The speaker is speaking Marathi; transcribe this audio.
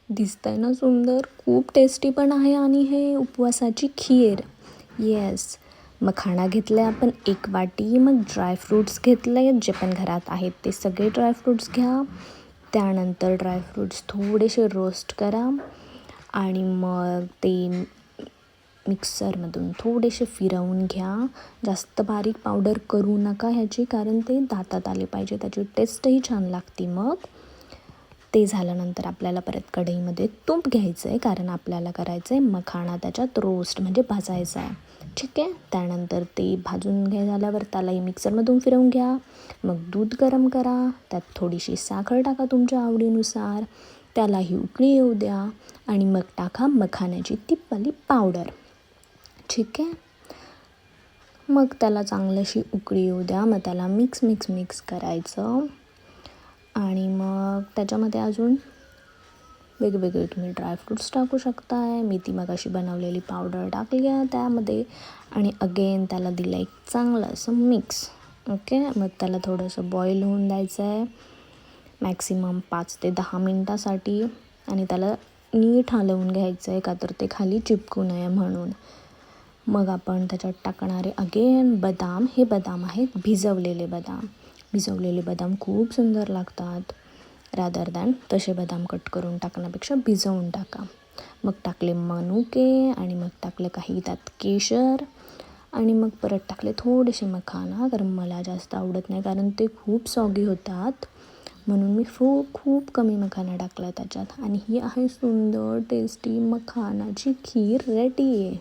दिसतंय ना सुंदर, खूप टेस्टी पण आहे आणि हे उपवासाची खीर. येस. मखाणा घेतला आपण 1 वाटी, मग ड्रायफ्रूट्स घेतले जे पण घरात आहेत ते सगळे ड्रायफ्रूट्स घ्या. त्यानंतर ड्रायफ्रूट्स थोडेसे रोस्ट करा आणि मग ते मिक्सरमधून थोडेसे फिरवून घ्या. जास्त बारीक पावडर करू नका ह्याची, कारण ते दातात आले पाहिजे, त्याची टेस्टही छान लागते. मग ते झाल्यानंतर आपल्याला परत कढईमध्ये तूप घ्यायचं आहे, कारण आपल्याला करायचं आहे मखाणा त्याच्यात रोस्ट म्हणजे भाजायचा आहे. ठीक आहे. त्यानंतर ते भाजून झाल्यावर त्यालाही मिक्सरमधून फिरवून घ्या. मग दूध गरम करा, त्यात थोडीशी साखर टाका तुमच्या आवडीनुसार, त्यालाही उकळी येऊ द्या आणि मग टाका मखाण्याची ती वाली पावडर. ठीक आहे. मग त्याला चांगलीशी उकळी येऊ द्या. मग त्याला मिक्स करायचं आणि मग त्याच्यामध्ये अजून वेगवेगळे तुम्ही ड्रायफ्रूट्स टाकू शकताय. मी ती मगाशी बनवलेली पावडर टाकली आहे त्यामध्ये आणि अगेन त्याला दिलं एक चांगलं असं मिक्स. ओके. मग त्याला थोडंसं बॉईल होऊन द्यायचं आहे मॅक्सिमम 5 ते 10 मिनटासाठी आणि त्याला नीट हलवून घ्यायचं आहे, का तर ते खाली चिपकू नये म्हणून. मग आपण त्याच्यात टाकणारे अगेन बदाम. हे बदाम आहेत भिजवलेले बदाम. भिजवलेले बदाम खूप सुंदर लागतात. रादर दॅन तसे बदाम कट करून टाकण्यापेक्षा भिजवून टाका. मग टाकले मनुके आणि मग टाकले काही त्यात केशर आणि मग परत टाकले थोडेसे मखाना, कारण मला जास्त आवडत नाही, कारण ते खूप सॉगी होतात, म्हणून मी खूप कमी मखाना टाकला त्याच्यात. आणि ही आहे सुंदर टेस्टी मखानाची खीर रेडी आहे.